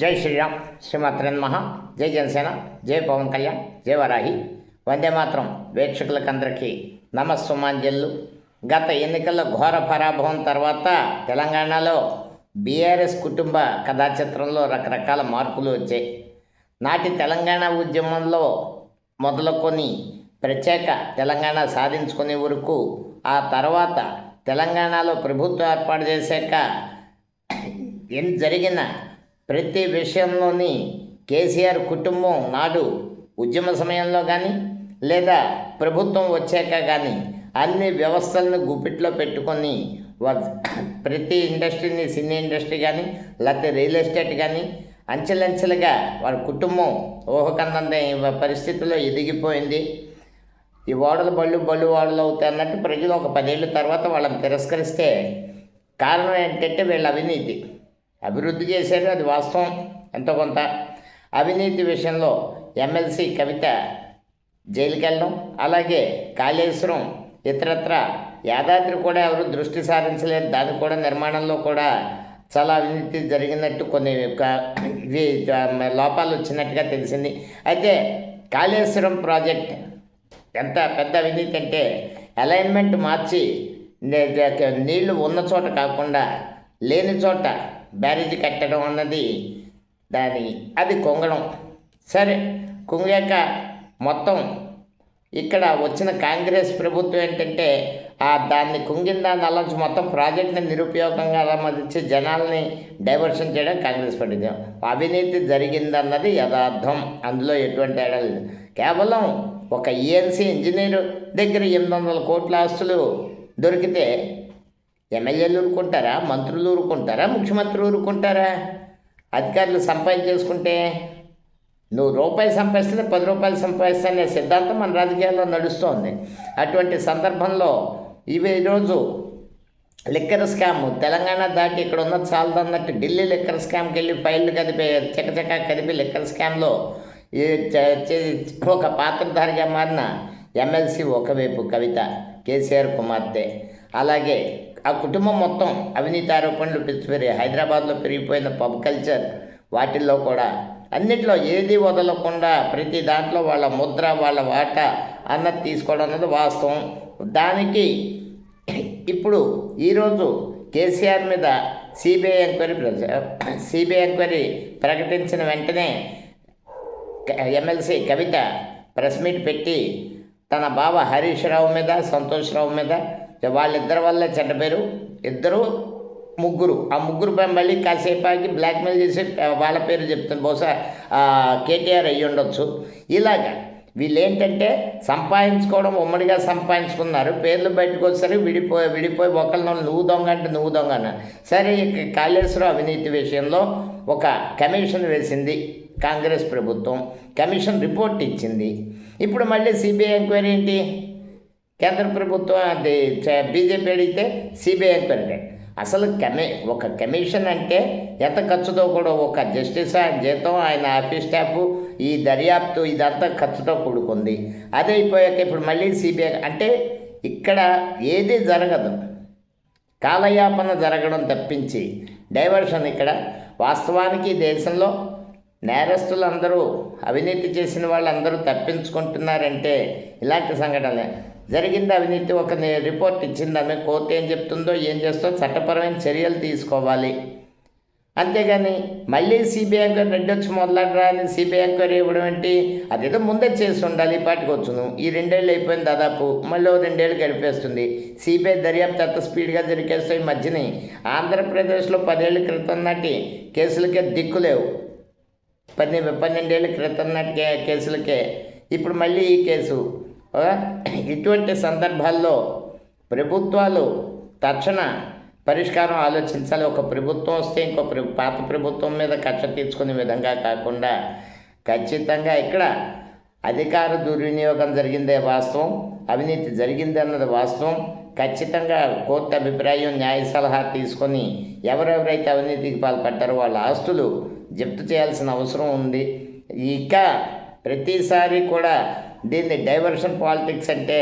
జై శ్రీరామ్, శ్రీమాత్రే నమః. జై జనసేన, జై పవన్ కళ్యాణ్, జై వరాహి. వందే మాత్రం వీక్షకులకందరికీ నమస్సుమాంజల్లు. గత ఎన్నికల్లో ఘోర పరాభవం తర్వాత తెలంగాణలో బీఆర్ఎస్ కుటుంబ కథాచిత్రంలో రకరకాల మార్పులు వచ్చాయి. నాటి తెలంగాణ ఉద్యమంలో మొదలుకొని ప్రత్యేక తెలంగాణ సాధించుకునే వరకు, ఆ తర్వాత తెలంగాణలో ప్రభుత్వం ఏర్పాటు చేశాక జరిగిన ప్రతి విషయంలోని కేసీఆర్ కుటుంబం నాడు ఉద్యమ సమయంలో కానీ లేదా ప్రభుత్వం వచ్చాక కానీ అన్ని వ్యవస్థలను గుప్పిట్లో పెట్టుకొని ప్రతి ఇండస్ట్రీని, సినీ ఇండస్ట్రీ కానీ లేకపోతే రియల్ ఎస్టేట్ కానీ అంచెలంచెలుగా వారి కుటుంబం ఊహకందంత పరిస్థితుల్లో ఎదిగిపోయింది. ఈ ఓడలు బళ్ళు ఓడలు అవుతాయి అన్నట్టు ప్రజలు ఒక 10 ఏళ్ళ తర్వాత వాళ్ళని తిరస్కరిస్తే కారణం ఏంటంటే వీళ్ళ అవినీతి. అభివృద్ధి చేశారు, అది వాస్తవం. ఎంతో కొంత అవినీతి విషయంలో ఎమ్మెల్సీ కవిత జైలుకి వెళ్ళడం, అలాగే కాళేశ్వరం ఇతరత్ర యాదాద్రి కూడా ఎవరు దృష్టి సారించలేదు. దాని కూడా నిర్మాణంలో కూడా చాలా అవినీతి జరిగినట్టు కొన్ని లోపాలు వచ్చినట్టుగా తెలిసింది. అయితే కాళేశ్వరం ప్రాజెక్ట్ ఎంత పెద్ద అవినీతి అంటే అలైన్మెంట్ మార్చి నీళ్లు ఉన్న చోట కాకుండా లేని చోట బ్యారేజీ కట్టడం అన్నది అది కుంగడం. సరే, కుంగాక మొత్తం ఇక్కడ వచ్చిన కాంగ్రెస్ ప్రభుత్వం ఏంటంటే దాన్ని కుంగిన దాన్ని అల్లొచ్చి మొత్తం ప్రాజెక్ట్ని నిరుపయోగంగా అలమర్చి జనాల్ని డైవర్షన్ చేయడం కాంగ్రెస్ పడింది. అవినీతి జరిగిందన్నది యథార్థం, అందులో ఎటువంటి తేడా లేదు. కేవలం ఒక ఈఎన్సీ ఇంజనీరు దగ్గర 800 కోట్ల ఆస్తులు దొరికితే ఎమ్మెల్యేలు ఊరుకుంటారా, మంత్రులు ఊరుకుంటారా, ముఖ్యమంత్రి ఊరుకుంటారా? అధికారులు సంపాదించేసుకుంటే నువ్వు రూపాయి సంపాదిస్తే 10 రూపాయలు సంపాదిస్తానే సిద్ధాంతం మన రాజకీయాల్లో నడుస్తోంది. అటువంటి సందర్భంలో ఈరోజు లిక్కర్ స్కామ్ తెలంగాణ దాటి ఇక్కడ ఉన్నది చాలదన్నట్టు ఢిల్లీ లిక్కర్ స్కామ్కి వెళ్ళి ఫైళ్ళు కదిపి చకచకా కదిపి లిక్కర్ స్కామ్లో ఒక పాత్రధారిగా మారిన ఎమ్మెల్సీ ఒకవైపు కవిత, కేసీఆర్ కుమార్తె, అలాగే ఆ కుటుంబం మొత్తం అవినీతి ఆరోపణలు పెరిగి హైదరాబాద్లో పెరిగిపోయిన పబ్ కల్చర్, వాటిల్లో కూడా అన్నిట్లో ఏది వదలకుండా ప్రతి దాంట్లో వాళ్ళ ముద్ర, వాళ్ళ వాటా అన్నది తీసుకోవడం అన్నది వాస్తవం. దానికి ఇప్పుడు ఈరోజు కేసీఆర్ మీద సిబిఐ ఎంక్వైరీ ప్రకటించిన వెంటనే ఎమ్మెల్సీ కవిత ప్రెస్ మీట్ పెట్టి తన బావ హరీష్ రావు మీద, సంతోష్ రావు మీద, వాళ్ళిద్దరి వల్లే చెడ్డ పేరు, ముగ్గురు ఆ ముగ్గురుపై మళ్ళీ కాసేపు ఆగి బ్లాక్మెయిల్ చేసి వాళ్ళ పేరు చెప్తుంది. బహుశా కేటీఆర్ అయ్యి ఉండొచ్చు. ఇలాగా వీళ్ళు ఏంటంటే సంపాదించుకోవడం, ఉమ్మడిగా సంపాదించుకున్నారు, పేర్లు బయటకు వచ్చారు, విడిపోయి ఒకళ్ళని నువ్వు దొంగ అంటే నువ్వు దొంగ అన్న. సరే, కాళేశ్వరం అవినీతి విషయంలో ఒక కమిషన్ వేసింది కాంగ్రెస్ ప్రభుత్వం, కమిషన్ రిపోర్ట్ ఇచ్చింది. ఇప్పుడు మళ్ళీ సిబిఐ ఎంక్వైరీ ఏంటి? కేంద్ర ప్రభుత్వం అది బీజేపీ అడిగితే సిబిఐ ఎంక్వైరీ. అసలు ఒక కమిషన్ అంటే ఎంత ఖర్చుతో కూడా, ఒక జస్టిస్ ఆయన జీతం, ఆయన ఆఫీస్ స్టాఫ్, ఈ దర్యాప్తు ఇదంతా ఖర్చుతో కూడుకుంది. అదే అయిపోయాక ఇప్పుడు మళ్ళీ సిబిఐ అంటే ఇక్కడ ఏది జరగదు, కాలయాపన జరగడం తప్పించి డైవర్షన్. ఇక్కడ వాస్తవానికి దేశంలో నేరస్తులందరూ, అవినీతి చేసిన వాళ్ళందరూ తప్పించుకుంటున్నారంటే ఇలాంటి సంఘటనలే జరిగింది. అవినీతి ఒక రిపోర్ట్ ఇచ్చిందని కోర్టు ఏం చెప్తుందో, ఏం చేస్తో చట్టపరమైన చర్యలు తీసుకోవాలి. అంతేగాని మళ్ళీ సిబిఐ ఎంక్వైరీ రెడ్డి వచ్చి మొదలడరా అని సిబిఐ ఎంక్వైరీ ఇవ్వడం ఏంటి? అదేదో ముందే చేసి ఉండాలి. పాటికి వచ్చును ఈ 2 ఏళ్ళు అయిపోయింది, దాదాపు మళ్ళీ 2 ఏళ్ళు గడిపేస్తుంది. సిబిఐ దర్యాప్తు ఎంత స్పీడ్గా జరిగేస్తాయి. ఈ మధ్యని ఆంధ్రప్రదేశ్లో 10 ఏళ్ళ క్రితం నాటి కేసులకే దిక్కులేవు. 12 ఏళ్ళ క్రితం నాటి కేసులకే ఇప్పుడు మళ్ళీ ఈ కేసు. ఇటువంటి సందర్భాల్లో ప్రభుత్వాలు తక్షణ పరిష్కారం ఆలోచించాలి. ఒక ప్రభుత్వం వస్తే ఇంకో పాత ప్రభుత్వం మీద కక్ష తీర్చుకునే విధంగా కాకుండా ఖచ్చితంగా ఇక్కడ అధికార దుర్వినియోగం జరిగిందే వాస్తవం, అవినీతి జరిగింది అన్నది వాస్తవం. ఖచ్చితంగా కోర్టు అభిప్రాయం, న్యాయ సలహా తీసుకొని ఎవరెవరైతే అవినీతికి పాల్పడ్డారో వాళ్ళ ఆస్తులు జప్తు చేయాల్సిన అవసరం ఉంది. ఇక ప్రతిసారి కూడా దీన్ని డైవర్షన్ పాలిటిక్స్ అంటే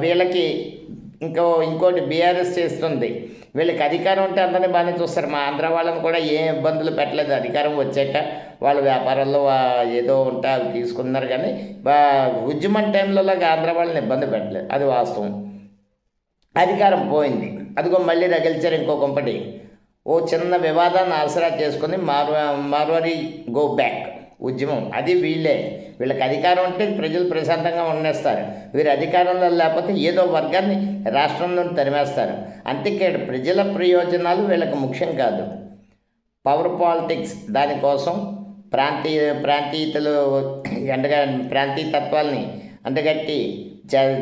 వీళ్ళకి ఇంకోటి బీఆర్ఎస్ చేస్తుంది. వీళ్ళకి అధికారం ఉంటే అందరినీ బాగానే చూస్తారు. మా ఆంధ్ర వాళ్ళని కూడా ఏ ఇబ్బందులు పెట్టలేదు. అధికారం వచ్చాక వాళ్ళ వ్యాపారాల్లో ఏదో ఉంటే అవి తీసుకున్నారు, కానీ ఉద్యమం టైంలో ఆంధ్ర వాళ్ళని ఇబ్బంది పెట్టలేదు. అది వాస్తవం. అధికారం పోయింది, అదిగో మళ్ళీ రగిల్చారు ఇంకో కొంపటి. ఓ చిన్న వివాదాన్ని ఆసరా చేసుకుని మార్వారి గో బ్యాక్ ఉద్యమం. అది వీళ్ళకి అధికారం ఉంటే ప్రజలు ప్రశాంతంగా ఉండేస్తారు. వీరు అధికారంలో లేకపోతే ఏదో వర్గాన్ని రాష్ట్రం నుండి తరిమేస్తారు. అంతేకాదు, ప్రజల ప్రయోజనాలు వీళ్ళకి ముఖ్యం కాదు. పవర్ పాలిటిక్స్ దానికోసం ప్రాంతీయతలు ప్రాంతీయతత్వాల్ని అంటగట్టి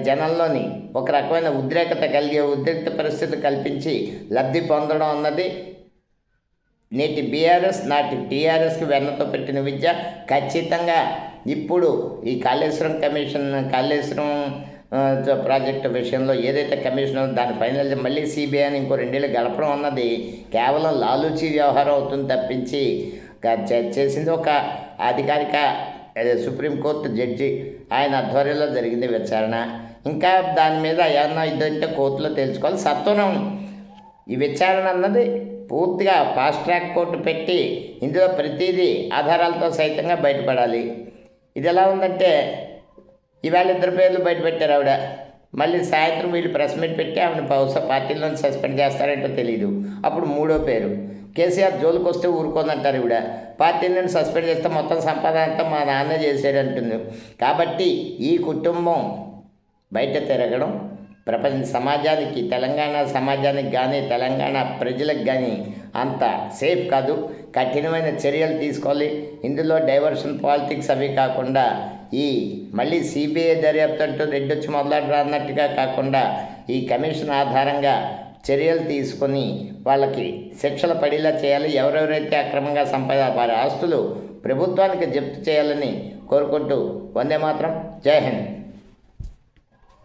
జనంలోని ఒక రకమైన ఉద్రిక్త పరిస్థితి కల్పించి లబ్ధి పొందడం అన్నది నేటి బీఆర్ఎస్ నాటి టీఆర్ఎస్కి వెన్నతో పెట్టిన విద్య. ఖచ్చితంగా ఇప్పుడు ఈ కాళేశ్వరం ప్రాజెక్టు విషయంలో ఏదైతే కమిషన్ దాని ఫైనల్ మళ్ళీ సిబిఐ అని ఇంకో 2 ఏళ్ళు గడపడం అన్నది కేవలం లాలూచీ వ్యవహారం అవుతుంది తప్పించి చేసింది ఒక అధికారిక సుప్రీంకోర్టు జడ్జి. ఆయన ఆధ్వర్యంలో జరిగింది విచారణ. ఇంకా దాని మీద ఏమన్నా ఇదంటే కోర్టులో తెలుసుకోవాలి. సత్వరం ఈ విచారణ అన్నది పూర్తిగా ఫాస్ట్ ట్రాక్ కోర్టు పెట్టి ఇందులో ప్రతిదీ ఆధారాలతో సైతంగా బయటపడాలి. ఇది ఎలా ఉందంటే, ఇవాళ 2 పేర్లు బయటపెట్టారు ఆవిడ. మళ్ళీ సాయంత్రం వీళ్ళు ప్రెస్ మీట్ పెట్టి ఆవిడ బహుశా పార్టీలోని సస్పెండ్ చేస్తారంటో తెలీదు. అప్పుడు 3వ పేరు కేసీఆర్ జోలికి వస్తే ఊరుకోనంటారు ఈవిడ. పార్టీ నుండి సస్పెండ్ చేస్తే మొత్తం సంపాదన అంతా మా నాన్నే చేసాడంటుంది. కాబట్టి ఈ కుటుంబం బయట తిరగడం సమాజానికి, తెలంగాణ సమాజానికి కానీ తెలంగాణ ప్రజలకు కానీ అంత సేఫ్ కాదు. కఠినమైన చర్యలు తీసుకోవాలి. ఇందులో డైవర్షన్ పాలిటిక్స్ అవి కాకుండా మళ్ళీ సిబిఐ దర్యాప్తు అంటూ రెడ్డొచ్చి మొదలాడరా అన్నట్టుగా కాకుండా ఈ కమిషన్ ఆధారంగా చర్యలు తీసుకొని వాళ్ళకి శిక్షలు పడేలా చేయాలి. ఎవరెవరైతే అక్రమంగా వారి ఆస్తులు ప్రభుత్వానికి జప్తు చేయాలని కోరుకుంటూ వందే మాత్రం. జై హింద్.